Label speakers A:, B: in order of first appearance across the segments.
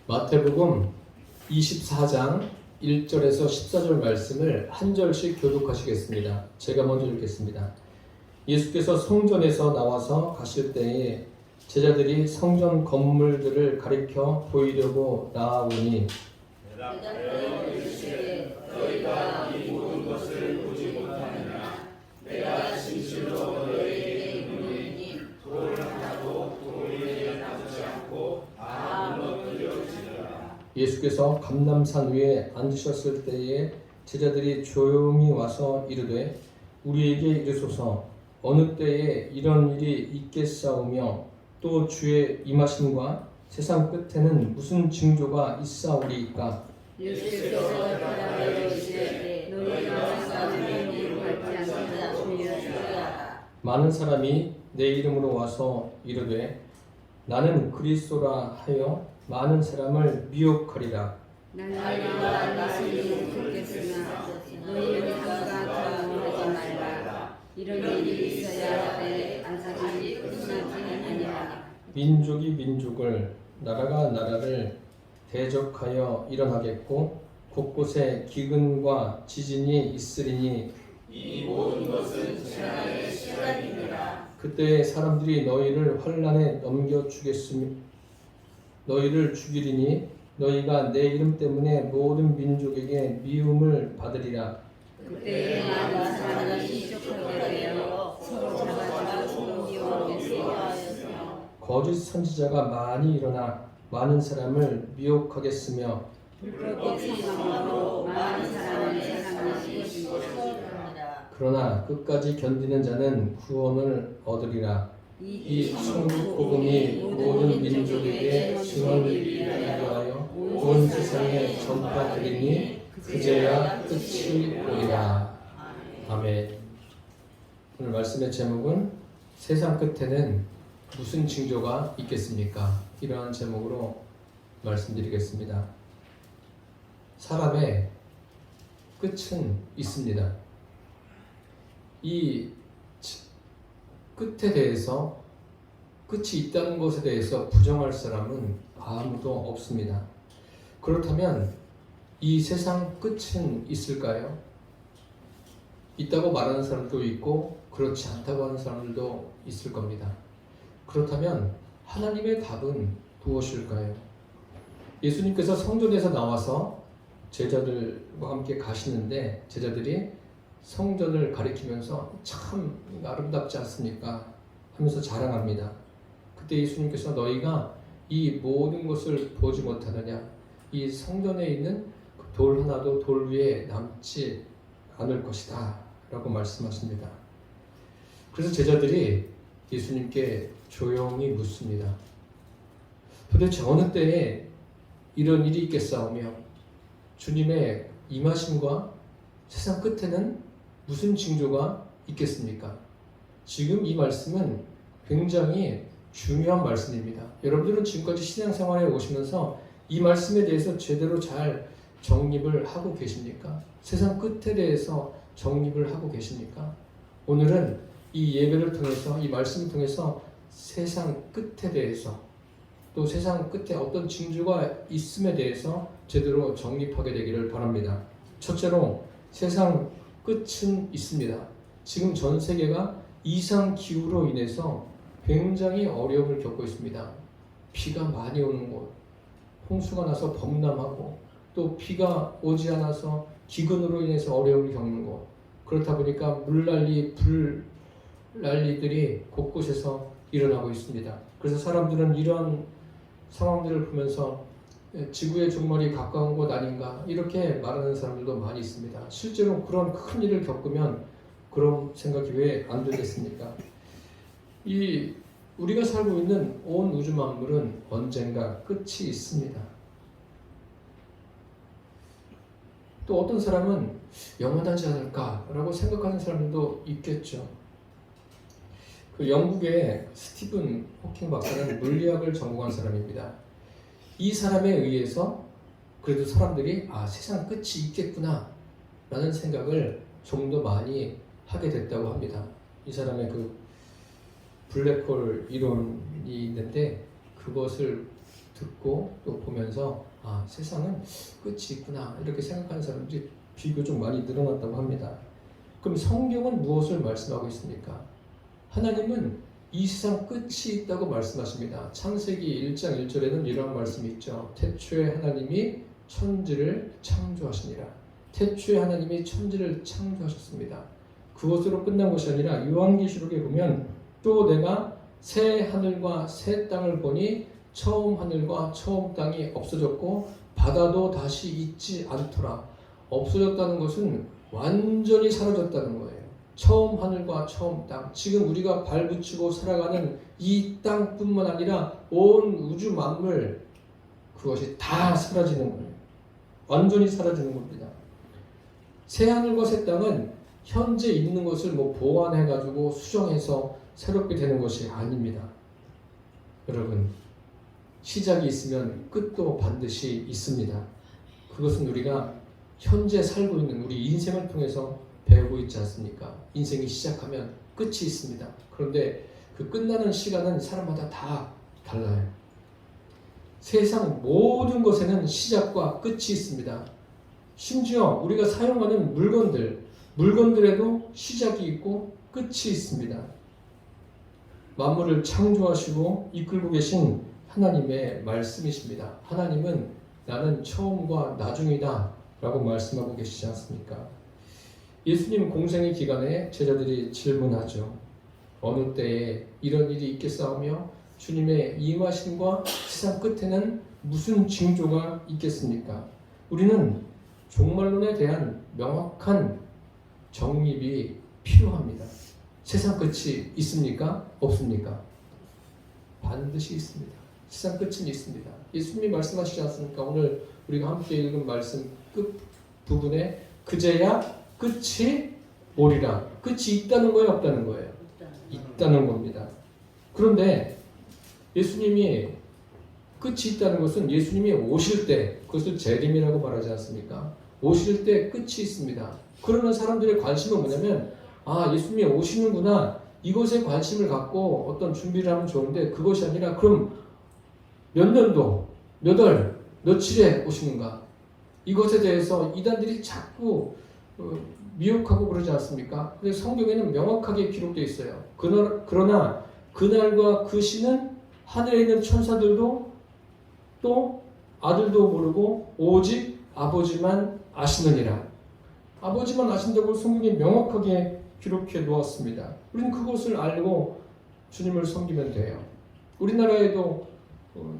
A: 마태복음 24장 1절에서 14절 말씀을 한 절씩 교독하시겠습니다. 제가 먼저 읽겠습니다. 예수께서 성전에서 나와서 가실 때에 제자들이 성전 건물들을 가리켜 보이려고 나아오니
B: 대답하여 이르시되 너희가 이 모든 것을 보지 못하느냐. 내가 진실로 너희에게 이르노니 돌 하나도 돌 위에 남지 않고 다 무너뜨려지리라.
A: 예수께서 감람산 위에 앉으셨을 때에 제자들이 조용히 와서 이르되 우리에게 이르소서 어느 때에 이런 일이 있겠사오며 또 주의 임하심과 세상 끝에는 무슨 징조가 있사오리이까.
C: 예수께서 대답하여 이르시되 너희가 사람의 이름을 받지 않는다 주의하라.
A: 많은 사람이 내 이름으로 와서 이르되 나는 그리스도라 하여 많은 사람을 미혹하리라.
C: 나는 말씀이 듣겠으나 너희는 항상 두려워하지 말라. 이런 일이 있어야 때 안상이 끝나지는 아니라.
A: 민족이 민족을 나라가 나라를 대적하여 일어나겠고 곳곳에 기근과 지진이 있으리니
B: 이 모든 것은 재난의 시간이니라.
A: 그때 사람들이 너희를 환난에 넘겨주겠으며 너희를 죽이리니 너희가 내 이름 때문에 모든 민족에게 미움을 받으리라.
C: 그때 많은 사람이 시족하게 되어 서로 잡아주고 미워하겠으며
A: 거짓 선지자가 많이 일어나 많은 사람을 미혹하겠으며
C: 불법의 성망으로 많은 사람을 세상에 씌우시고
A: 그러나 끝까지 견디는 자는 구원을 얻으리라. 이 천국 복음이 모든 민족에게 증언을 위하여 온 세상에 전파되리니 그제야 끝이 오리라. 아멘. 오늘 말씀의 제목은 세상 끝에는 무슨 징조가 있겠습니까? 이러한 제목으로 말씀드리겠습니다. 사람의 끝은 있습니다. 이 끝에 대해서 끝이 있다는 것에 대해서 부정할 사람은 아무도 없습니다. 그렇다면 이 세상 끝은 있을까요? 있다고 말하는 사람도 있고 그렇지 않다고 하는 사람들도 있을 겁니다. 그렇다면 하나님의 답은 무엇일까요? 예수님께서 성전에서 나와서 제자들과 함께 가시는데 제자들이 성전을 가리키면서 참 아름답지 않습니까? 하면서 자랑합니다. 그때 예수님께서 너희가 이 모든 것을 보지 못하느냐? 이 성전에 있는 돌 하나도 돌 위에 남지 않을 것이다 라고 말씀하십니다. 그래서 제자들이 예수님께 조용히 묻습니다. 도대체 어느 때에 이런 일이 있겠사오며 주님의 임하심과 세상 끝에는 무슨 징조가 있겠습니까? 지금 이 말씀은 굉장히 중요한 말씀입니다. 여러분들은 지금까지 신앙생활에 오시면서 이 말씀에 대해서 제대로 잘 정립을 하고 계십니까? 세상 끝에 대해서 정립을 하고 계십니까? 오늘은 이 예배를 통해서 이 말씀을 통해서 세상 끝에 대해서 또 세상 끝에 어떤 징조가 있음에 대해서 제대로 정립하게 되기를 바랍니다. 첫째로 세상 끝은 있습니다. 지금 전 세계가 이상 기후로 인해서 굉장히 어려움을 겪고 있습니다. 비가 많이 오는 곳, 홍수가 나서 범람하고 또 비가 오지 않아서 기근으로 인해서 어려움을 겪는 곳, 그렇다 보니까 물난리, 불난리들이 곳곳에서 일어나고 있습니다. 그래서 사람들은 이런 상황들을 보면서 지구의 종말이 가까운 곳 아닌가 이렇게 말하는 사람들도 많이 있습니다. 실제로 그런 큰 일을 겪으면 그런 생각이 왜 안 들겠습니까? 우리가 살고 있는 온 우주 만물은 언젠가 끝이 있습니다. 또 어떤 사람은 영원하지 않을까라고 생각하는 사람들도 있겠죠. 그 영국의 스티븐 호킹 박사는 물리학을 전공한 사람입니다. 이 사람에 의해서 그래도 사람들이 세상 끝이 있겠구나 라는 생각을 좀 더 많이 하게 됐다고 합니다. 이 사람의 그 블랙홀 이론이 있는데 그것을 듣고 또 보면서 아, 세상은 끝이 있구나 이렇게 생각하는 사람들이 비교적 많이 늘어났다고 합니다. 그럼 성경은 무엇을 말씀하고 있습니까? 하나님은 이 세상 끝이 있다고 말씀하십니다. 창세기 1장 1절에는 이런 말씀이 있죠. 태초에 하나님이 천지를 창조하시니라. 태초에 하나님이 천지를 창조하셨습니다. 그것으로 끝난 것이 아니라 요한계시록에 보면 또 내가 새 하늘과 새 땅을 보니 처음 하늘과 처음 땅이 없어졌고 바다도 다시 있지 않더라. 없어졌다는 것은 완전히 사라졌다는 거예요. 처음 하늘과 처음 땅, 지금 우리가 발붙이고 살아가는 이 땅뿐만 아니라 온 우주 만물, 그것이 다 사라지는 거예요. 완전히 사라지는 겁니다. 새 하늘과 새 땅은 현재 있는 것을 보완해가지고 수정해서 새롭게 되는 것이 아닙니다. 여러분, 시작이 있으면 끝도 반드시 있습니다. 그것은 우리가 현재 살고 있는 우리 인생을 통해서 배우고 있지 않습니까? 인생이 시작하면 끝이 있습니다. 그런데 그 끝나는 시간은 사람마다 다 달라요. 세상 모든 것에는 시작과 끝이 있습니다. 심지어 우리가 사용하는 물건들에도 시작이 있고 끝이 있습니다. 만물을 창조하시고 이끌고 계신 하나님의 말씀이십니다. 하나님은 나는 처음과 나중이다 라고 말씀하고 계시지 않습니까? 예수님 공생의 기간에 제자들이 질문하죠. 어느 때에 이런 일이 있겠사오며 주님의 임하심과 세상 끝에는 무슨 징조가 있겠습니까? 우리는 종말론에 대한 명확한 정립이 필요합니다. 세상 끝이 있습니까? 없습니까? 반드시 있습니다. 세상 끝은 있습니다. 예수님이 말씀하시지 않습니까? 오늘 우리가 함께 읽은 말씀 끝 부분에 그제야 끝이 오리라. 끝이 있다는 거예요? 없다는 거예요? 있다는 겁니다. 그런데 예수님이 끝이 있다는 것은 예수님이 오실 때, 그것을 재림이라고 말하지 않습니까? 오실 때 끝이 있습니다. 그러면 사람들의 관심은 뭐냐면 아, 예수님이 오시는구나. 이것에 관심을 갖고 어떤 준비를 하면 좋은데 그것이 아니라 그럼 몇 년도, 몇 월, 며칠에 오시는가? 이것에 대해서 이단들이 자꾸 미혹하고 그러지 않습니까? 근데 성경에는 명확하게 기록되어 있어요. 그러나 그날과 그 시는 하늘에 있는 천사들도 또 아들도 모르고 오직 아버지만 아시느니라. 아버지만 아신다고 성경이 명확하게 기록해 놓았습니다. 우리는 그것을 알고 주님을 섬기면 돼요. 우리나라에도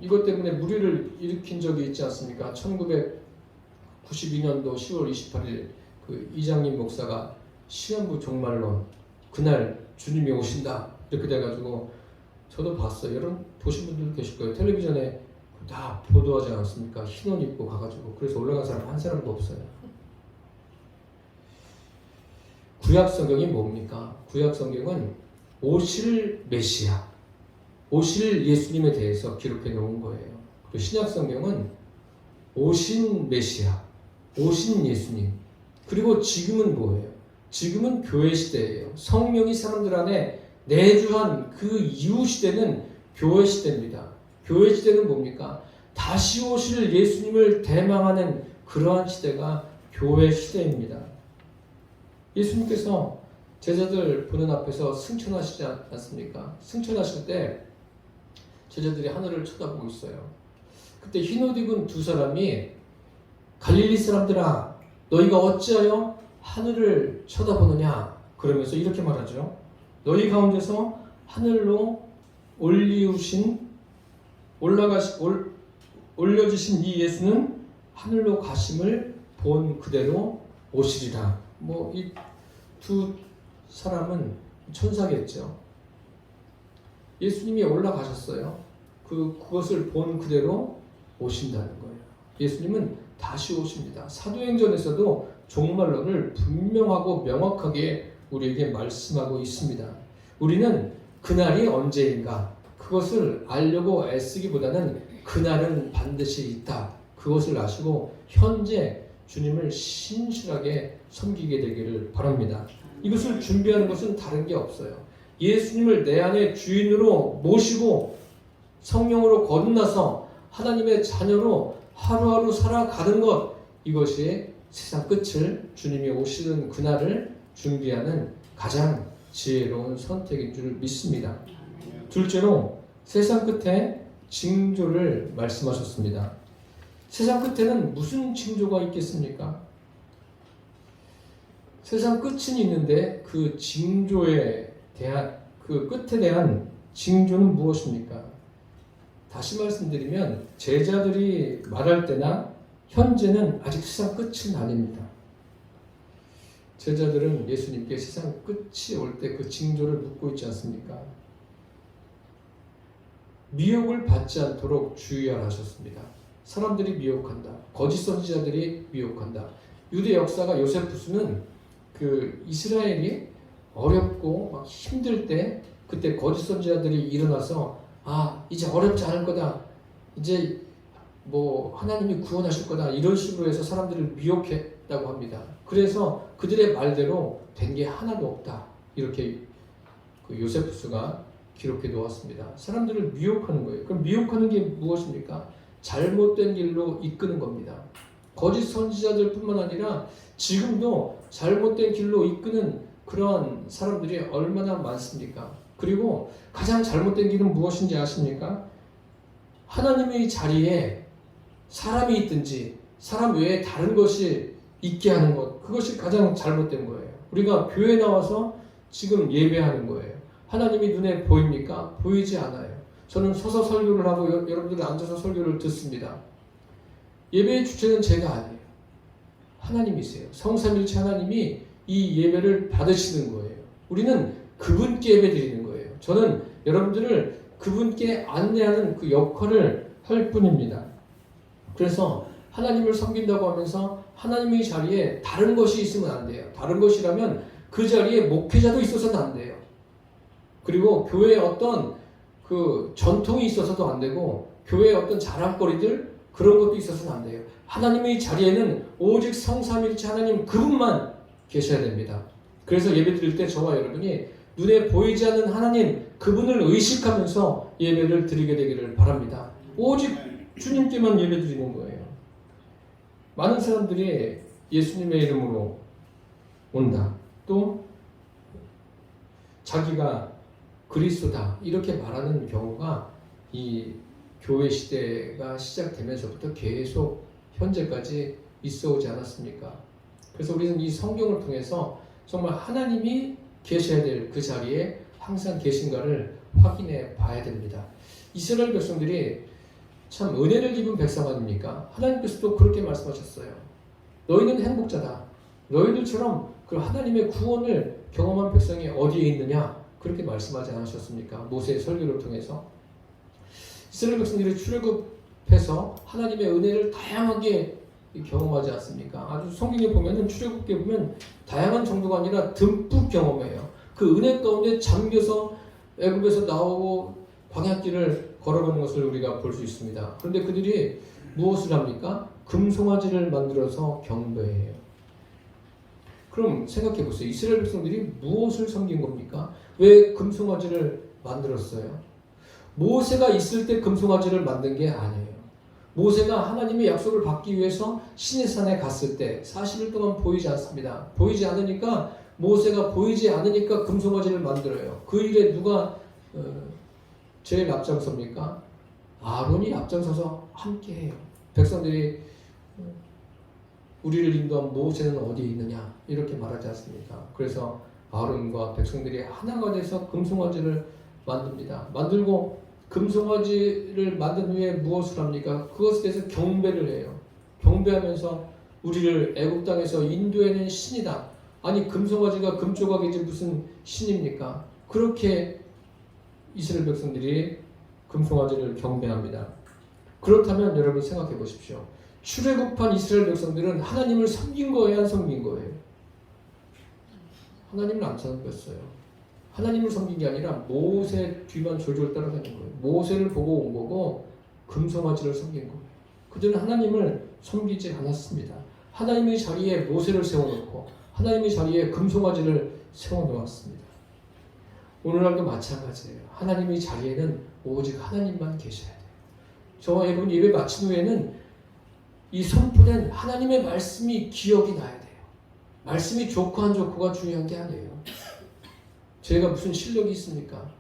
A: 이것 때문에 무리를 일으킨 적이 있지 않습니까? 1992년도 10월 28일 그 이장님 목사가 시한부 종말론 그날 주님이 오신다 이렇게 돼가지고 저도 봤어요. 여러분 보신 분들도 계실 거예요. 텔레비전에 다 보도하지 않았습니까? 흰 옷 입고 가가지고 그래서 올라간 사람 한 사람도 없어요. 구약 성경이 뭡니까? 구약 성경은 오실 메시아, 오실 예수님에 대해서 기록해 놓은 거예요. 그리고 신약 성경은 오신 메시아, 오신 예수님. 그리고 지금은 뭐예요? 지금은 교회 시대예요. 성령이 사람들 안에 내주한 그 이후 시대는 교회 시대입니다. 교회 시대는 뭡니까? 다시 오실 예수님을 대망하는 그러한 시대가 교회 시대입니다. 예수님께서 제자들 보는 앞에서 승천하시지 않습니까? 승천하실 때 제자들이 하늘을 쳐다보고 있어요. 그때 흰옷 입은 두 사람이 갈릴리 사람들아 너희가 어찌하여 하늘을 쳐다보느냐 그러면서 이렇게 말하죠. 너희 가운데서 하늘로 올려지신 이 예수는 하늘로 가심을 본 그대로 오시리라. 이 두 사람은 천사겠죠. 예수님이 올라가셨어요. 그것을 본 그대로 오신다는 거예요. 예수님은 다시 오십니다. 사도행전에서도 종말론을 분명하고 명확하게 우리에게 말씀하고 있습니다. 우리는 그날이 언제인가 그것을 알려고 애쓰기보다는 그날은 반드시 있다. 그것을 아시고 현재 주님을 신실하게 섬기게 되기를 바랍니다. 이것을 준비하는 것은 다른 게 없어요. 예수님을 내 안에 주인으로 모시고 성령으로 거듭나서 하나님의 자녀로 하루하루 살아가는 것, 이것이 세상 끝을 주님이 오시는 그날을 준비하는 가장 지혜로운 선택인 줄 믿습니다. 둘째로 세상 끝에 징조를 말씀하셨습니다. 세상 끝에는 무슨 징조가 있겠습니까? 세상 끝은 있는데 그 징조에 대한, 그 끝에 대한 징조는 무엇입니까? 다시 말씀드리면 제자들이 말할 때나 현재는 아직 세상 끝은 아닙니다. 제자들은 예수님께 세상 끝이 올 때 그 징조를 묻고 있지 않습니까? 미혹을 받지 않도록 주의하라 하셨습니다. 사람들이 미혹한다. 거짓 선지자들이 미혹한다. 유대 역사가 요세푸스는 그 이스라엘이 어렵고 막 힘들 때 그때 거짓 선지자들이 일어나서 이제 어렵지 않을 거다. 이제 뭐 하나님이 구원하실 거다. 이런 식으로 해서 사람들을 미혹했다고 합니다. 그래서 그들의 말대로 된 게 하나도 없다. 이렇게 그 요세푸스가 기록해 놓았습니다. 사람들을 미혹하는 거예요. 그럼 미혹하는 게 무엇입니까? 잘못된 길로 이끄는 겁니다. 거짓 선지자들 뿐만 아니라 지금도 잘못된 길로 이끄는 그런 사람들이 얼마나 많습니까? 그리고 가장 잘못된 길은 무엇인지 아십니까? 하나님의 자리에 사람이 있든지 사람 외에 다른 것이 있게 하는 것, 그것이 가장 잘못된 거예요. 우리가 교회에 나와서 지금 예배하는 거예요. 하나님이 눈에 보입니까? 보이지 않아요. 저는 서서 설교를 하고 여러분들이 앉아서 설교를 듣습니다. 예배의 주체는 제가 아니에요. 하나님이세요. 성삼일체 하나님이 이 예배를 받으시는 거예요. 우리는 그분께 예배 드리는 거예요. 저는 여러분들을 그분께 안내하는 그 역할을 할 뿐입니다. 그래서 하나님을 섬긴다고 하면서 하나님의 자리에 다른 것이 있으면 안 돼요. 다른 것이라면 그 자리에 목회자도 있어서는 안 돼요. 그리고 교회에 어떤 그 전통이 있어서도 안 되고 교회에 어떤 자랑거리들 그런 것도 있어서는 안 돼요. 하나님의 자리에는 오직 성삼일체 하나님 그분만 계셔야 됩니다. 그래서 예배 드릴 때 저와 여러분이 눈에 보이지 않는 하나님 그분을 의식하면서 예배를 드리게 되기를 바랍니다. 오직 주님께만 예배 드리는 거예요. 많은 사람들이 예수님의 이름으로 온다. 또 자기가 그리스도다 이렇게 말하는 경우가 이 교회 시대가 시작되면서부터 계속 현재까지 있어 오지 않았습니까? 그래서 우리는 이 성경을 통해서 정말 하나님이 계셔야 될 그 자리에 항상 계신가를 확인해 봐야 됩니다. 이스라엘 백성들이 참 은혜를 입은 백성 아닙니까? 하나님께서도 그렇게 말씀하셨어요. 너희는 행복자다. 너희들처럼 그 하나님의 구원을 경험한 백성이 어디에 있느냐? 그렇게 말씀하지 않으셨습니까? 모세의 설교를 통해서 이스라엘 백성들이 출애굽해서 하나님의 은혜를 다양하게 경험하지 않습니까? 아주 성경에 보면은 출애굽기에 보면 다양한 정도가 아니라 듬뿍 경험해요. 그 은혜 가운데 잠겨서 애굽에서 나오고 광야길을 걸어가는 것을 우리가 볼 수 있습니다. 그런데 그들이 무엇을 합니까? 금송아지를 만들어서 경배해요. 그럼 생각해 보세요. 이스라엘 백성들이 무엇을 섬긴 겁니까? 왜 금송아지를 만들었어요? 모세가 있을 때 금송아지를 만든 게 아니에요. 모세가 하나님의 약속을 받기 위해서 시내산에 갔을 때 40일 동안 보이지 않습니다. 보이지 않으니까 모세가 보이지 않으니까 금송아지를 만들어요. 그 일에 누가 제일 앞장섭니까? 아론이 앞장서서 함께해요. 백성들이 우리를 인도한 모세는 어디에 있느냐 이렇게 말하지 않습니까? 그래서 아론과 백성들이 하나가 돼서 금송아지를 만듭니다. 만들고 금송아지를 만든 후에 무엇을 합니까? 그것에 대해서 경배를 해요. 경배하면서 우리를 애굽 땅에서 인도해낸 신이다. 아니 금송아지가 금조각이지 무슨 신입니까? 그렇게 이스라엘 백성들이 금송아지를 경배합니다. 그렇다면 여러분 생각해 보십시오. 출애굽한 이스라엘 백성들은 하나님을 섬긴 거예요, 안 섬긴 거예요? 하나님을 안 섬겼어요. 하나님을 섬긴 게 아니라 모세 뒤만 졸졸 따라다닌 거예요. 모세를 보고 온 거고 금송아지를 섬긴 거예요. 그들은 하나님을 섬기지 않았습니다. 하나님의 자리에 모세를 세워놓고 하나님의 자리에 금송아지를 세워놓았습니다. 오늘날도 마찬가지예요. 하나님의 자리에는 오직 하나님만 계셔야 돼요. 저와 여러분 예배 마친 후에는 이 선포된 하나님의 말씀이 기억이 나야 돼요. 말씀이 좋고 안 좋고가 중요한 게 아니에요. 저희가 무슨 실력이 있습니까?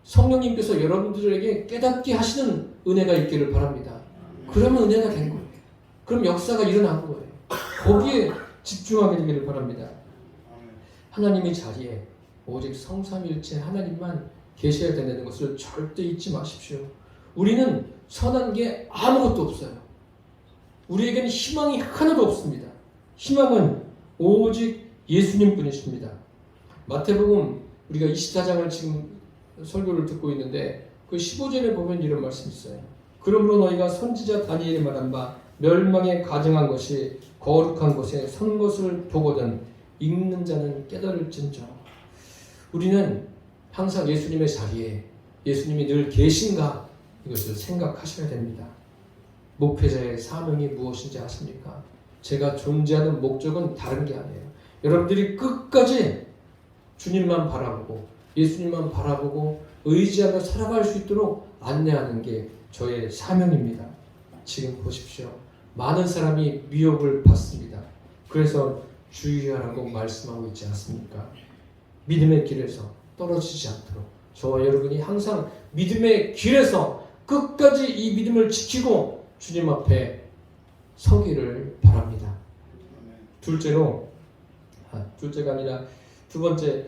A: 성령님께서 여러분들에게 깨닫게 하시는 은혜가 있기를 바랍니다. 그러면 은혜가 된 거예요. 그럼 역사가 일어난 거예요. 거기에 집중하게 되기를 바랍니다. 하나님의 자리에 오직 성삼일체 하나님만 계셔야 된다는 것을 절대 잊지 마십시오. 우리는 선한 게 아무것도 없어요. 우리에게는 희망이 하나도 없습니다. 희망은 오직 예수님 뿐이십니다. 마태복음 우리가 24장을 지금 설교를 듣고 있는데 그 15절에 보면 이런 말씀이 있어요. 그러므로 너희가 선지자 다니엘이 말한 바 멸망에 가증한 것이 거룩한 곳에 선 것을 보거든 읽는 자는 깨달을진저. 우리는 항상 예수님의 자리에 예수님이 늘 계신가 이것을 생각하셔야 됩니다. 목회자의 사명이 무엇인지 아십니까? 제가 존재하는 목적은 다른 게 아니에요. 여러분들이 끝까지 주님만 바라보고 예수님만 바라보고 의지하며 살아갈 수 있도록 안내하는 게 저의 사명입니다. 지금 보십시오. 많은 사람이 미혹을 받습니다. 그래서 주의하라고 말씀하고 있지 않습니까? 믿음의 길에서 떨어지지 않도록 저와 여러분이 항상 믿음의 길에서 끝까지 이 믿음을 지키고 주님 앞에 서기를 바랍니다. 둘째가 아니라 두 번째,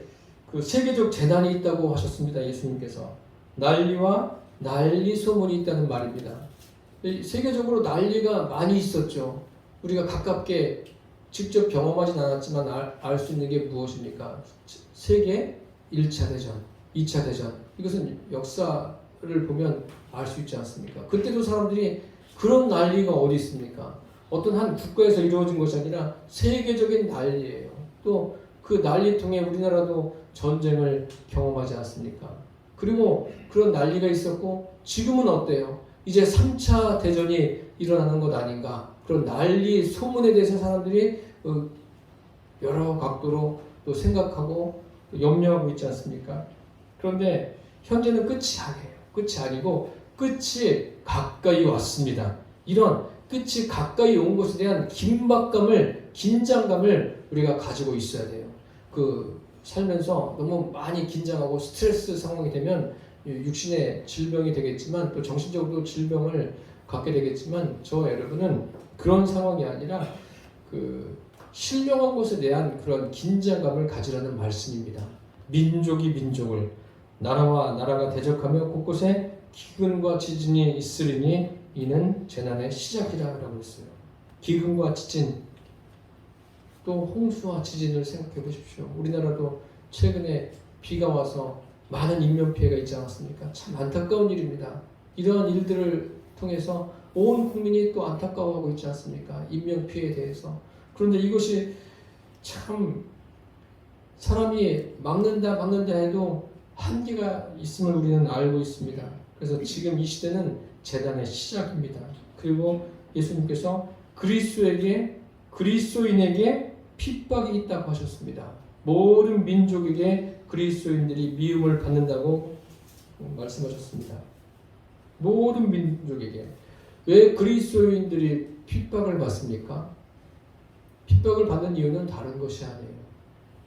A: 그 세계적 재난이 있다고 하셨습니다. 예수님께서 난리와 난리 소문이 있다는 말입니다. 세계적으로 난리가 많이 있었죠. 우리가 가깝게 직접 경험하진 않았지만 알 수 있는 게 무엇입니까? 세계 1차 대전, 2차 대전. 이것은 역사를 보면 알 수 있지 않습니까? 그때도 사람들이 그런 난리가 어디 있습니까? 어떤 한 국가에서 이루어진 것이 아니라 세계적인 난리예요. 또 그 난리 통해 우리나라도 전쟁을 경험하지 않습니까? 그리고 그런 난리가 있었고 지금은 어때요? 이제 3차 대전이 일어나는 것 아닌가? 그런 난리 소문에 대해서 사람들이 여러 각도로 또 생각하고 또 염려하고 있지 않습니까? 그런데 현재는 끝이 아니에요. 끝이 아니고 끝이 가까이 왔습니다. 이런 끝이 가까이 온 것에 대한 긴장감을 우리가 가지고 있어야 돼요. 살면서 너무 많이 긴장하고 스트레스 상황이 되면 육신의 질병이 되겠지만 또 정신적으로 질병을 갖게 되겠지만 저와 여러분은 그런 상황이 아니라 신령한 것에 대한 그런 긴장감을 가지라는 말씀입니다. 민족이 민족을, 나라와 나라가 대적하며 곳곳에 기근과 지진이 있으리니 이는 재난의 시작이라고 했어요. 기근과 지진, 또 홍수와 지진을 생각해 보십시오. 우리나라도 최근에 비가 와서 많은 인명피해가 있지 않았습니까? 참 안타까운 일입니다. 이러한 일들을 통해서 온 국민이 또 안타까워하고 있지 않습니까? 인명피해에 대해서. 그런데 이것이 참 사람이 막는다 해도 한계가 있음을 우리는 알고 있습니다. 그래서 지금 이 시대는 재난의 시작입니다. 그리고 예수님께서 그리스도인에게 핍박이 있다고 하셨습니다. 모든 민족에게 그리스도인들이 미움을 받는다고 말씀하셨습니다. 모든 민족에게. 왜 그리스도인들이 핍박을 받습니까? 핍박을 받는 이유는 다른 것이 아니에요.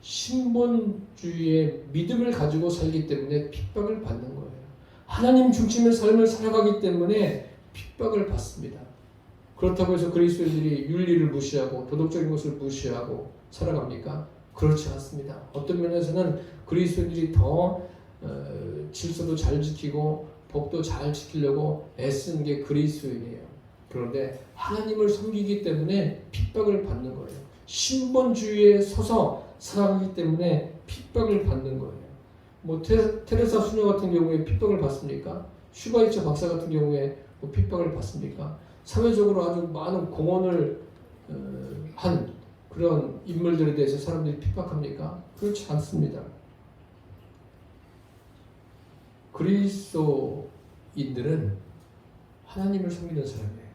A: 신본주의의 믿음을 가지고 살기 때문에 핍박을 받는 거예요. 하나님 중심의 삶을 살아가기 때문에 핍박을 받습니다. 그렇다고 해서 그리스도인들이 윤리를 무시하고 도덕적인 것을 무시하고 살아갑니까? 그렇지 않습니다. 어떤 면에서는 그리스도인들이 더 질서도 잘 지키고 법도 잘 지키려고 애쓰는 게 그리스도인이에요. 그런데 하나님을 섬기기 때문에 핍박을 받는 거예요. 신본주의에 서서 살아가기 때문에 핍박을 받는 거예요. 테레사 수녀 같은 경우에 핍박을 받습니까? 슈바이처 박사 같은 경우에 핍박을 받습니까? 사회적으로 아주 많은 공헌을 한 그런 인물들에 대해서 사람들이 핍박합니까? 그렇지 않습니다. 그리스도인들은 하나님을 섬기는 사람이에요.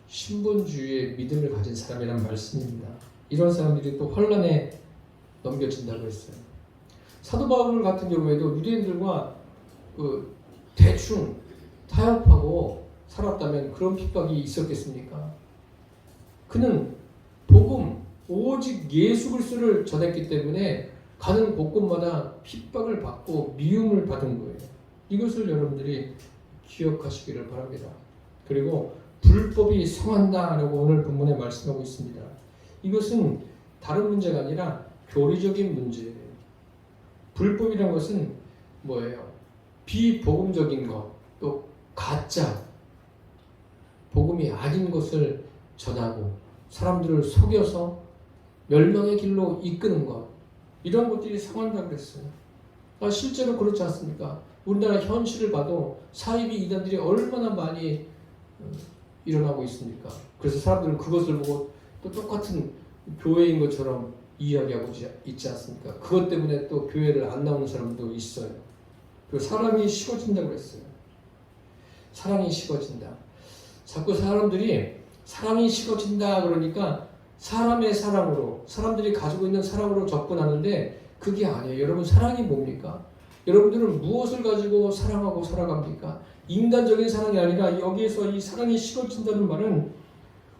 A: 신본주의의 믿음을 가진 사람이란 말씀입니다. 이런 사람들이 또 환란에 넘겨진다고 했어요. 사도 바울 같은 경우에도 유대인들과 대충 타협하고 살았다면 그런 핍박이 있었겠습니까? 그는 복음, 오직 예수 그리스도를 전했기 때문에 가는 곳곳마다 핍박을 받고 미움을 받은 거예요. 이것을 여러분들이 기억하시기를 바랍니다. 그리고 불법이 성한다라고 오늘 본문에 말씀하고 있습니다. 이것은 다른 문제가 아니라 교리적인 문제예요. 불법이라는 것은 뭐예요? 비복음적인 것, 또 가짜, 복음이 아닌 것을 전하고 사람들을 속여서 멸망의 길로 이끄는 것, 이런 것들이 성한다고 그랬어요. 실제로 그렇지 않습니까? 우리나라 현실을 봐도 사이비 이단들이 얼마나 많이 일어나고 있습니까? 그래서 사람들은 그것을 보고 또 똑같은 교회인 것처럼 이야기하고 있지 않습니까? 그것 때문에 또 교회를 안 나오는 사람도 있어요. 그리고 사랑이 식어진다고 그랬어요. 사랑이 식어진다. 자꾸 사람들이 사랑이 식어진다 그러니까 사람의 사랑으로, 사람들이 가지고 있는 사랑으로 접근하는데 그게 아니에요. 여러분, 사랑이 뭡니까? 여러분들은 무엇을 가지고 사랑하고 살아갑니까? 인간적인 사랑이 아니라 여기에서 이 사랑이 식어진다는 말은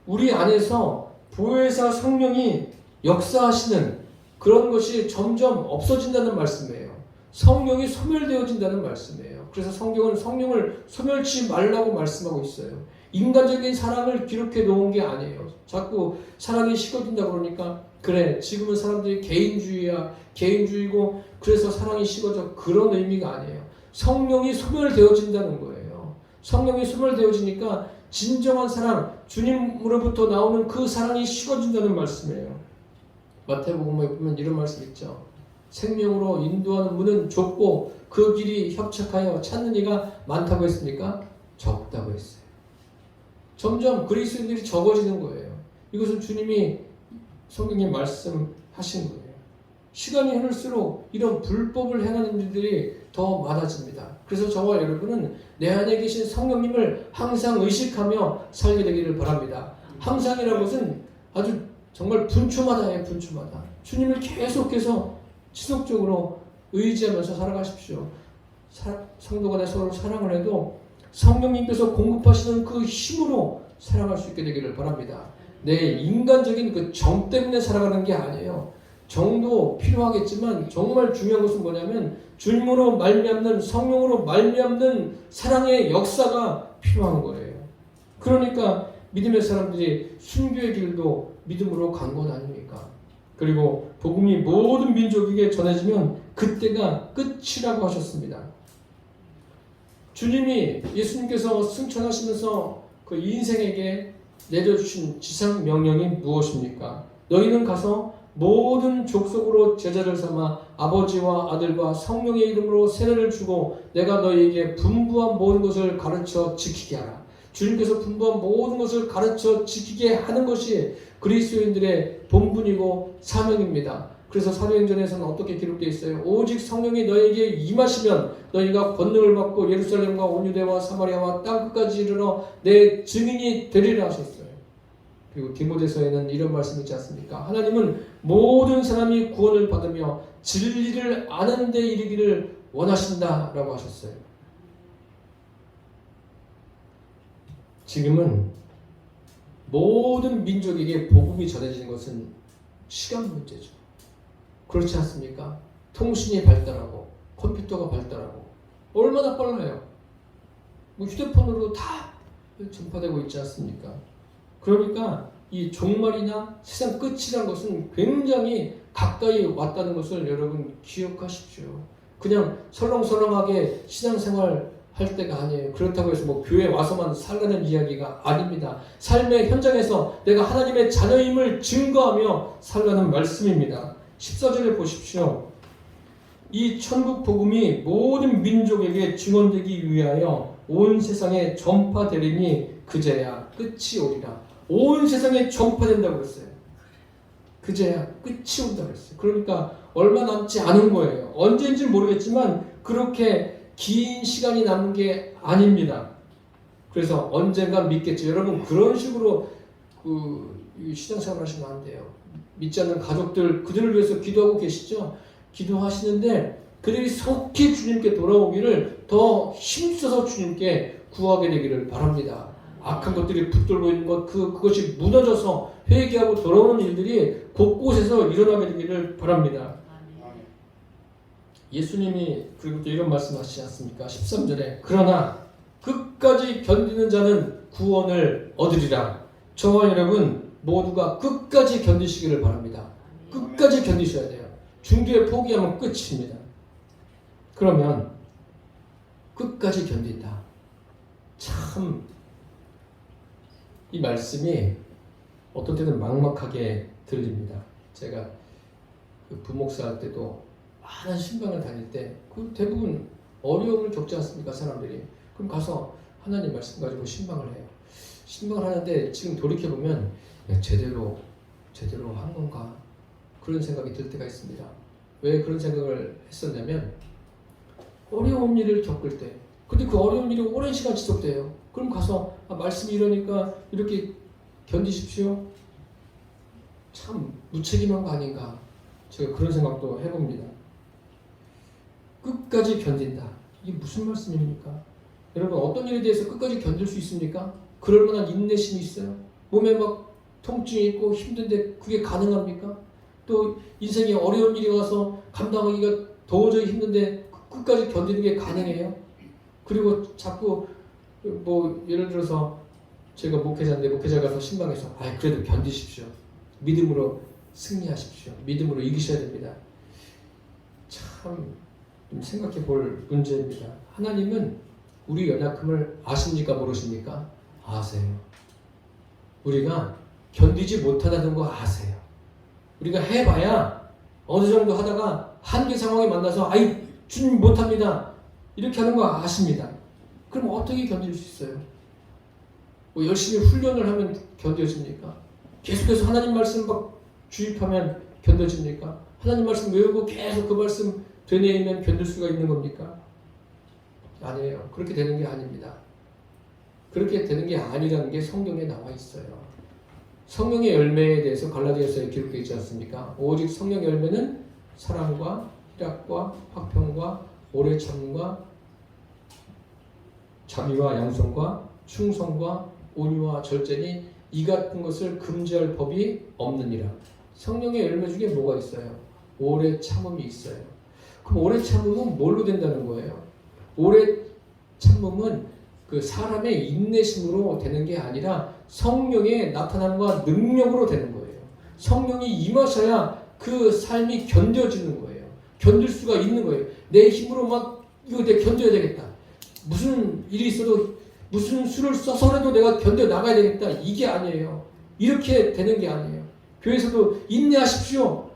A: 우리 안에서 보혜사 성령이 역사하시는 그런 것이 점점 없어진다는 말씀이에요. 성령이 소멸되어진다는 말씀이에요. 그래서 성경은 성령을 소멸치 말라고 말씀하고 있어요. 인간적인 사랑을 기록해 놓은 게 아니에요. 자꾸 사랑이 식어진다 그러니까 그래, 지금은 사람들이 개인주의고 그래서 사랑이 식어져, 그런 의미가 아니에요. 성령이 소멸되어진다는 거예요. 성령이 소멸되어지니까 진정한 사랑, 주님으로부터 나오는 그 사랑이 식어진다는 말씀이에요. 마태복음에 보면 이런 말씀 있죠. 생명으로 인도하는 문은 좁고 그 길이 협착하여 찾는 이가 많다고 했습니까? 적다고 했어요. 점점 그리스도인들이 적어지는 거예요. 이것은 주님이 성경에 말씀하신 거예요. 시간이 흐를수록 이런 불법을 행하는 일들이 더 많아집니다. 그래서 저와 여러분은 내 안에 계신 성령님을 항상 의식하며 살게 되기를 바랍니다. 항상이라는 것은 아주 정말 분초마다예요. 분초마다. 주님을 계속해서 지속적으로 의지하면서 살아가십시오. 성도 간에 서로 사랑을 해도 성령님께서 공급하시는 그 힘으로 살아갈 수 있게 되기를 바랍니다. 내 인간적인 그 정 때문에 살아가는 게 아니에요. 정도 필요하겠지만 정말 중요한 것은 뭐냐면 주님으로 말미암는, 성령으로 말미암는 사랑의 역사가 필요한 거예요. 그러니까 믿음의 사람들이 순교의 길도 믿음으로 간 것 아닙니까? 그리고 복음이 모든 민족에게 전해지면 그때가 끝이라고 하셨습니다. 주님이, 예수님께서 승천하시면서 그 인생에게 내려주신 지상 명령이 무엇입니까? 너희는 가서 모든 족속으로 제자를 삼아 아버지와 아들과 성령의 이름으로 세례를 주고 내가 너희에게 분부한 모든 것을 가르쳐 지키게 하라. 주님께서 분부한 모든 것을 가르쳐 지키게 하는 것이 그리스도인들의 본분이고 사명입니다. 그래서 사도행전에서는 어떻게 기록되어 있어요? 오직 성령이 너희에게 임하시면 너희가 권능을 받고 예루살렘과 온 유대와 사마리아와 땅끝까지 이르러 내 증인이 되리라 하셨어요. 그리고 디모데서에는 이런 말씀이 있지 않습니까? 하나님은 모든 사람이 구원을 받으며 진리를 아는 데 이르기를 원하신다라고 하셨어요. 지금은 모든 민족에게 복음이 전해지는 것은 시간 문제죠. 그렇지 않습니까? 통신이 발달하고 컴퓨터가 발달하고 얼마나 빨라요. 휴대폰으로 다 전파되고 있지 않습니까? 그러니까 이 종말이나 세상 끝이라는 것은 굉장히 가까이 왔다는 것을 여러분 기억하십시오. 그냥 설렁설렁하게 신앙생활 할 때가 아니에요. 그렇다고 해서 뭐 교회 와서만 살라는 이야기가 아닙니다. 삶의 현장에서 내가 하나님의 자녀임을 증거하며 살라는 말씀입니다. 14절에 보십시오. 이 천국 복음이 모든 민족에게 증언되기 위하여 온 세상에 전파되리니 그제야 끝이 오리라. 온 세상에 전파된다고 그랬어요. 그제야 끝이 온다고 그랬어요. 그러니까 얼마 남지 않은 거예요. 언제인지 모르겠지만 그렇게 긴 시간이 남은 게 아닙니다. 그래서 언젠간 믿겠죠. 여러분, 그런 식으로 신앙생활 하시면 안 돼요. 믿지 않는 가족들, 그들을 위해서 기도하고 계시죠? 기도하시는데 그들이 속히 주님께 돌아오기를 더 힘써서 주님께 구하게 되기를 바랍니다. 악한 것들이 붙들고 있는 것, 그것이 무너져서 회개하고 돌아오는 일들이 곳곳에서 일어나게 되기를 바랍니다. 예수님이 그리고 또 이런 말씀 하시지 않습니까? 13절에 그러나 끝까지 견디는 자는 구원을 얻으리라. 저와 여러분 모두가 끝까지 견디시기를 바랍니다. 끝까지 견디셔야 돼요. 중도에 포기하면 끝입니다. 그러면 끝까지 견딘다. 참 이 말씀이 어떤 때는 막막하게 들립니다. 제가 그 부목사 할 때도 많은 신방을 다닐 때 그 대부분 어려움을 겪지 않습니까? 사람들이. 그럼 가서 하나님 말씀 가지고 신방을 해요. 신방을 하는데 지금 돌이켜보면 제대로 한 건가? 그런 생각이 들 때가 있습니다. 왜 그런 생각을 했었냐면 어려운 일을 겪을 때 근데 그 어려운 일이 오랜 시간 지속돼요. 그럼 가서 말씀이 이러니까 이렇게 견디십시오. 참 무책임한 거 아닌가? 제가 그런 생각도 해봅니다. 끝까지 견딘다. 이게 무슨 말씀입니까? 여러분 어떤 일에 대해서 끝까지 견딜 수 있습니까? 그럴 만한 인내심이 있어요? 몸에 막 통증이 있고 힘든데 그게 가능합니까? 또 인생에 어려운 일이 와서 감당하기가 도저히 힘든데 끝까지 견디는 게 가능해요? 그리고 자꾸 뭐 예를 들어서 제가 목회자인데 목회자 가서 신방에서 그래도 견디십시오. 믿음으로 승리하십시오. 믿음으로 이기셔야 됩니다. 참 좀 생각해 볼 문제입니다. 하나님은 우리 연약함을 아십니까? 모르십니까? 아세요. 우리가 견디지 못하다는 거 아세요. 우리가 해봐야 어느 정도 하다가 한계 상황에 만나서 주님 못합니다. 이렇게 하는 거 아십니다. 그럼 어떻게 견딜 수 있어요? 뭐 열심히 훈련을 하면 견뎌집니까? 계속해서 하나님 말씀 막 주입하면 견뎌집니까? 하나님 말씀 외우고 계속 그 말씀 되뇌이면 견딜 수가 있는 겁니까? 아니에요. 그렇게 되는 게 아닙니다. 그렇게 되는 게 아니라는 게 성경에 나와 있어요. 성령의 열매에 대해서 갈라디아서에 기록되어 있지 않습니까? 오직 성령의 열매는 사랑과 희락과 화평과 오래 참음과 자비와 양선과 충성과 온유와 절제니 이 같은 것을 금지할 법이 없느니라. 성령의 열매 중에 뭐가 있어요? 오래 참음이 있어요. 그럼 오래 참음은 뭘로 된다는 거예요? 오래 참음은 그 사람의 인내심으로 되는 게 아니라 성령의 나타남과 능력으로 되는 거예요. 성령이 임하셔야 그 삶이 견뎌지는 거예요. 견딜 수가 있는 거예요. 내 힘으로 막 이거 내가 견뎌야 되겠다. 무슨 일이 있어도 무슨 수를 써서라도 내가 견뎌 나가야 되겠다. 이게 아니에요. 이렇게 되는 게 아니에요. 교회에서도 인내하십시오.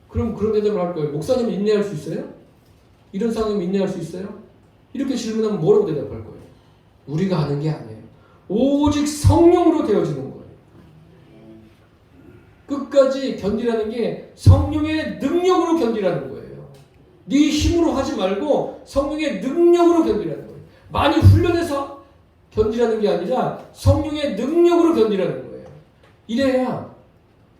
A: 그럼 그런 대답을 할 거예요. 목사님 인내할 수 있어요? 이런 상황이면 인내할 수 있어요? 이렇게 질문하면 뭐라고 대답할 거예요? 우리가 하는 게 아니에요. 오직 성령으로 되어지는 거예요. 끝까지 견디라는 게 성령의 능력으로 견디라는 거예요. 네 힘으로 하지 말고 성령의 능력으로 견디라는 거예요. 많이 훈련해서 견디라는 게 아니라 성령의 능력으로 견디라는 거예요. 이래야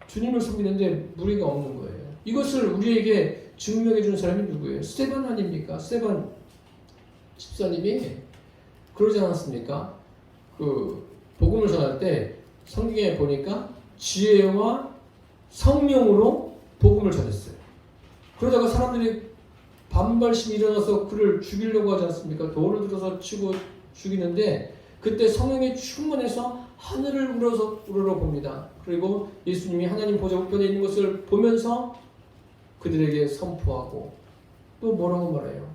A: 주님을 섬기는데 무리가 없는 거예요. 이것을 우리에게 증명해 주는 사람이 누구예요? 스데반 아닙니까? 스데반 집사님이 그러지 않았습니까? 그 복음을 전할 때 성경에 보니까 지혜와 성령으로 복음을 전했어요. 그러다가 사람들이 반발심이 일어나서 그를 죽이려고 하지 않습니까? 돌을 들어서 치고 죽이는데 그때 성령이 충만해서 하늘을 우러러봅니다. 그리고 예수님이 하나님 보좌 우편에 있는 것을 보면서 그들에게 선포하고 또 뭐라고 말해요?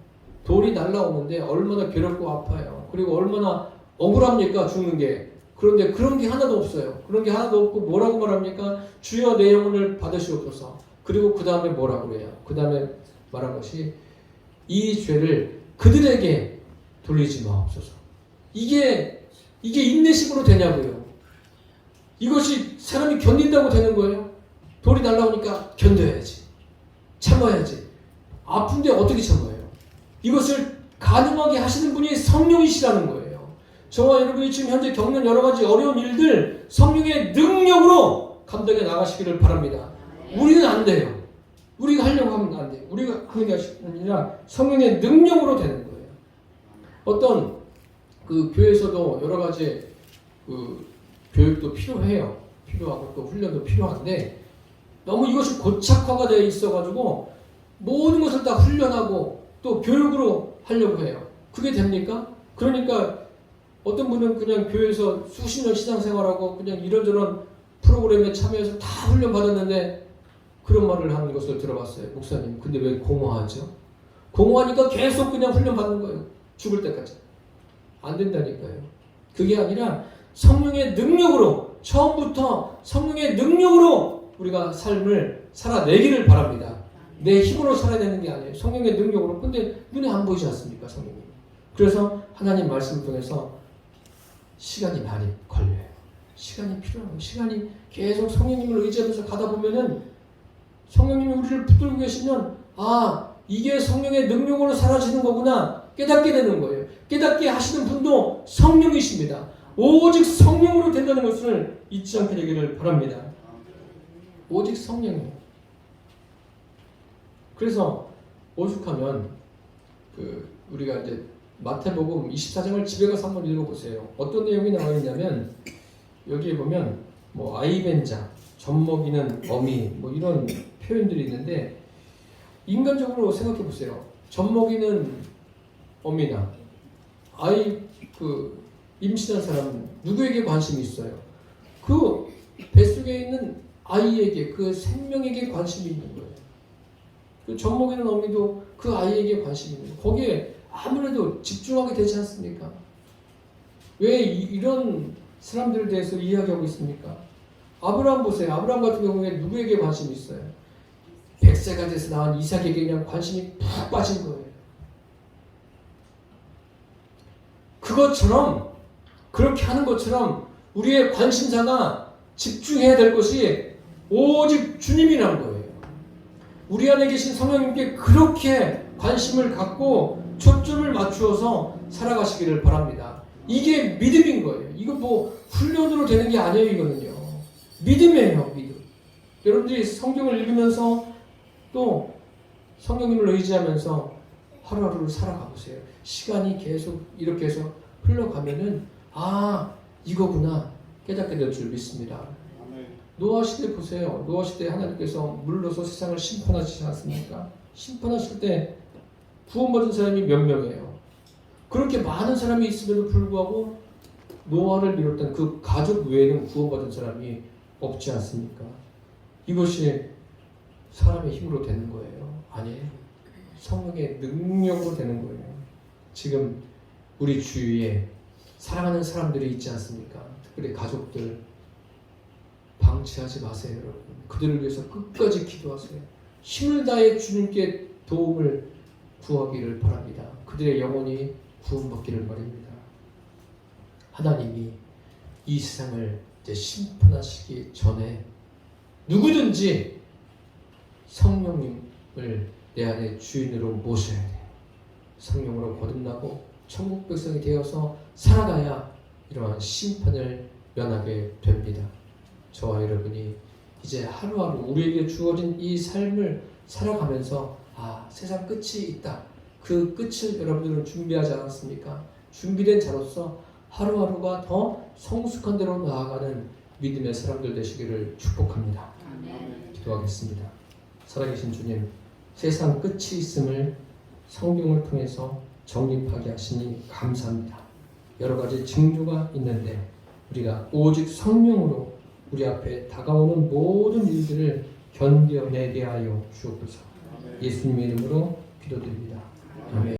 A: 돌이 날아오는데 얼마나 괴롭고 아파요. 그리고 얼마나 억울합니까? 죽는 게. 그런데 그런 게 하나도 없어요. 그런 게 하나도 없고 뭐라고 말합니까? 주여 내 영혼을 받으시옵소서. 그리고 그 다음에 뭐라고 해요? 그 다음에 말한 것이 이 죄를 그들에게 돌리지 마옵소서. 이게 인내심으로 되냐고요. 이것이 사람이 견딘다고 되는 거예요. 돌이 날아오니까 견뎌야지. 참아야지. 아픈데 어떻게 참아요? 이것을 가능하게 하시는 분이 성령이시라는 거예요. 저와 여러분이 지금 현재 겪는 여러 가지 어려운 일들 성령의 능력으로 감당해 나가시기를 바랍니다. 우리는 안 돼요. 우리가 하려고 하면 안 돼요. 우리가 하는 게 아니라 성령의 능력으로 되는 거예요. 어떤 그 교회에서도 여러 가지 그 교육도 필요해요. 필요하고 또 훈련도 필요한데 너무 이것이 고착화가 되어 있어가지고 모든 것을 다 훈련하고 또 교육으로 하려고 해요. 그게 됩니까? 그러니까 어떤 분은 그냥 교회에서 수십 년 신앙생활하고 그냥 이런저런 프로그램에 참여해서 다 훈련 받았는데 그런 말을 하는 것을 들어봤어요. 목사님, 근데 왜 공허하죠? 공허하니까 계속 그냥 훈련 받는 거예요. 죽을 때까지. 안 된다니까요. 그게 아니라 성령의 능력으로, 처음부터 성령의 능력으로 우리가 삶을 살아내기를 바랍니다. 내 힘으로 살아야 되는 게 아니에요. 성령의 능력으로. 근데 눈에 안 보이지 않습니까, 성령님? 그래서 하나님 말씀을 통해서 시간이 많이 걸려요. 시간이 필요해요. 시간이 계속 성령님을 의지하면서 가다 보면은 성령님이 우리를 붙들고 계시면 이게 성령의 능력으로 사라지는 거구나 깨닫게 되는 거예요. 깨닫게 하시는 분도 성령이십니다. 오직 성령으로 된다는 것을 잊지 않게 되기를 바랍니다. 오직 성령이에요. 그래서 오죽하면 우리가 이제 마태복음 24장을 집에 가서 한번 읽어보세요. 어떤 내용이 나와 있냐면 여기에 보면 뭐 아이벤자, 젖먹이는 어미 뭐 이런 표현들이 있는데 인간적으로 생각해 보세요. 젖먹이는 어미나 임신한 사람은 누구에게 관심이 있어요? 그 뱃속에 있는 아이에게, 그 생명에게 관심이 있는 거예요. 그 젖먹이는 어미도 그 아이에게 관심이 있는 거예요. 거기에 아무래도 집중하게 되지 않습니까? 왜 이런 사람들에 대해서 이야기하고 있습니까? 아브라함 보세요. 아브라함 같은 경우에 누구에게 관심이 있어요? 100세가 돼서 낳은 이삭에게 그냥 관심이 푹 빠진 거예요. 그것처럼, 그렇게 하는 것처럼 우리의 관심사가 집중해야 될 것이 오직 주님이라는 거예요. 우리 안에 계신 성령님께 그렇게 관심을 갖고 초점을 맞추어서 살아가시기를 바랍니다. 이게 믿음인 거예요. 이거 뭐 훈련으로 되는 게 아니에요. 이거는요. 믿음이에요. 믿음. 여러분들이 성경을 읽으면서 또 성령님을 의지하면서 하루하루를 살아가 보세요. 시간이 계속 이렇게 해서 흘러가면은 이거구나 깨닫게 될 줄 믿습니다. 노아 시대 보세요. 노아 시대에 하나님께서 물로서 세상을 심판하시지 않습니까? 심판하실 때 구원받은 사람이 몇 명이에요? 그렇게 많은 사람이 있음에도 불구하고 노아를 비롯한 그 가족 외에는 구원받은 사람이 없지 않습니까? 이것이 사람의 힘으로 되는 거예요? 아니에요. 성령의 능력으로 되는 거예요. 지금 우리 주위에 사랑하는 사람들이 있지 않습니까? 특별히 가족들 방치하지 마세요. 여러분. 그들을 위해서 끝까지 기도하세요. 힘을 다해 주님께 도움을 구하기를 바랍니다. 그들의 영혼이 구원받기를 바랍니다. 하나님이 이 세상을 이제 심판하시기 전에 누구든지 성령님을 내 안에 주인으로 모셔야 돼요. 성령으로 거듭나고 천국 백성이 되어서 살아가야 이러한 심판을 면하게 됩니다. 저와 여러분이 이제 하루하루 우리에게 주어진 이 삶을 살아가면서 세상 끝이 있다. 그 끝을 여러분들은 준비하지 않았습니까? 준비된 자로서 하루하루가 더 성숙한 대로 나아가는 믿음의 사람들 되시기를 축복합니다. 기도하겠습니다. 살아계신 주님, 세상 끝이 있음을 성경을 통해서 정립하게 하시니 감사합니다. 여러 가지 징조가 있는데 우리가 오직 성령으로 우리 앞에 다가오는 모든 일들을 견뎌내게 하여 주옵소서. 예수님의 이름으로 기도드립니다. 아멘.